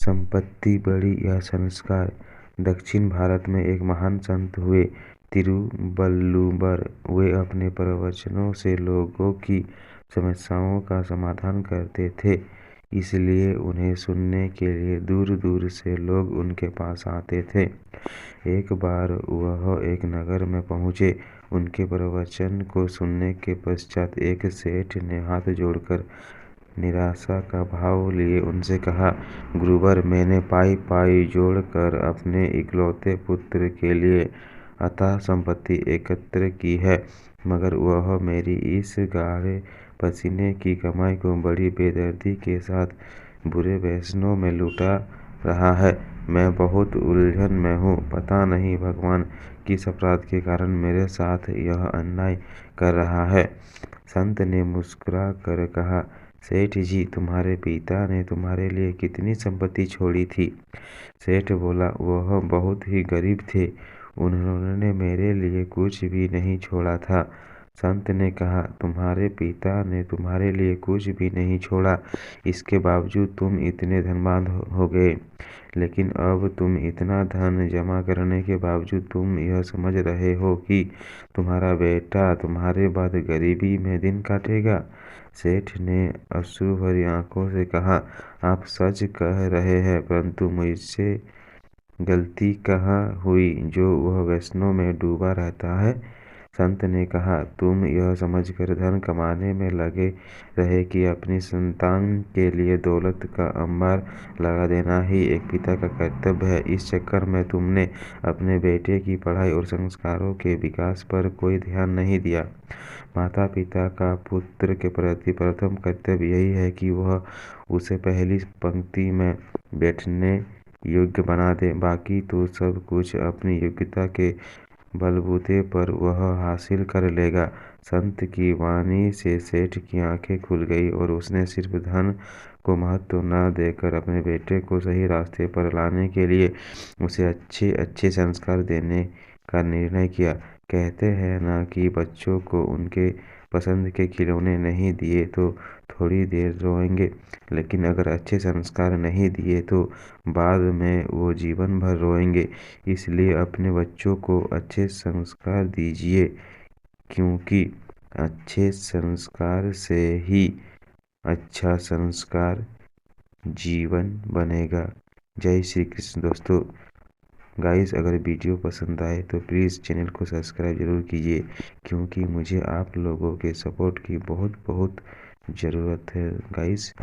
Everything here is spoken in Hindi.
संपत्ति बड़ी या संस्कार। दक्षिण भारत में एक महान संत हुए तिरुवल्लुवर। वे अपने प्रवचनों से लोगों की समस्याओं का समाधान करते थे, इसलिए उन्हें सुनने के लिए दूर दूर से लोग उनके पास आते थे। एक बार वह एक नगर में पहुँचे। उनके प्रवचन को सुनने के पश्चात एक सेठ ने हाथ जोड़कर निराशा का भाव लिए उनसे कहा, गुरुवर, मैंने पाई पाई जोड़कर अपने इकलौते पुत्र के लिए अथाह संपत्ति एकत्र की है, मगर वह मेरी इस गाढ़े पसीने की कमाई को बड़ी बेदर्दी के साथ बुरे व्यसनों में लुटा रहा है। मैं बहुत उलझन में हूँ। पता नहीं भगवान किस अपराध के कारण मेरे साथ यह अन्याय कर रहा है। संत ने मुस्कुरा कर कहा, सेठ जी, तुम्हारे पिता ने तुम्हारे लिए कितनी संपत्ति छोड़ी थी? सेठ बोला, वह बहुत ही गरीब थे, उन्होंने मेरे लिए कुछ भी नहीं छोड़ा था। संत ने कहा, तुम्हारे पिता ने तुम्हारे लिए कुछ भी नहीं छोड़ा, इसके बावजूद तुम इतने धनवान हो गए। लेकिन अब तुम इतना धन जमा करने के बावजूद तुम यह समझ रहे हो कि तुम्हारा बेटा तुम्हारे बाद गरीबी में दिन काटेगा। सेठ ने अश्रु भरी आंखों से कहा, आप सच कह रहे हैं, परंतु मुझसे गलती कहाँ हुई जो वह व्यसनों में डूबा रहता है? संत ने कहा, तुम यह समझकर धन कमाने में लगे रहे कि अपनी संतान के लिए दौलत का अंबार लगा देना ही एक पिता का कर्तव्य है। इस चक्कर में तुमने अपने बेटे की पढ़ाई और संस्कारों के विकास पर कोई ध्यान नहीं दिया। माता पिता का पुत्र के प्रति प्रथम कर्तव्य यही है कि वह उसे पहली पंक्ति में बैठने योग्य बना दे। बाकी तो सब कुछ अपनी योग्यता के बलबूते पर वह हासिल कर लेगा। संत की वाणी से सेठ की आंखें खुल गई और उसने सिर्फ धन को महत्व न देकर अपने बेटे को सही रास्ते पर लाने के लिए उसे अच्छे अच्छे संस्कार देने का निर्णय किया। कहते हैं ना कि बच्चों को उनके पसंद के खिलौने नहीं दिए तो थोड़ी देर रोएंगे, लेकिन अगर अच्छे संस्कार नहीं दिए तो बाद में वो जीवन भर रोएंगे। इसलिए अपने बच्चों को अच्छे संस्कार दीजिए, क्योंकि अच्छे संस्कार से ही अच्छा संस्कार जीवन बनेगा। जय श्री कृष्ण। दोस्तों गाइस, अगर वीडियो पसंद आए तो प्लीज़ चैनल को सब्सक्राइब जरूर कीजिए, क्योंकि मुझे आप लोगों के सपोर्ट की बहुत ज़रूरत है गाइस।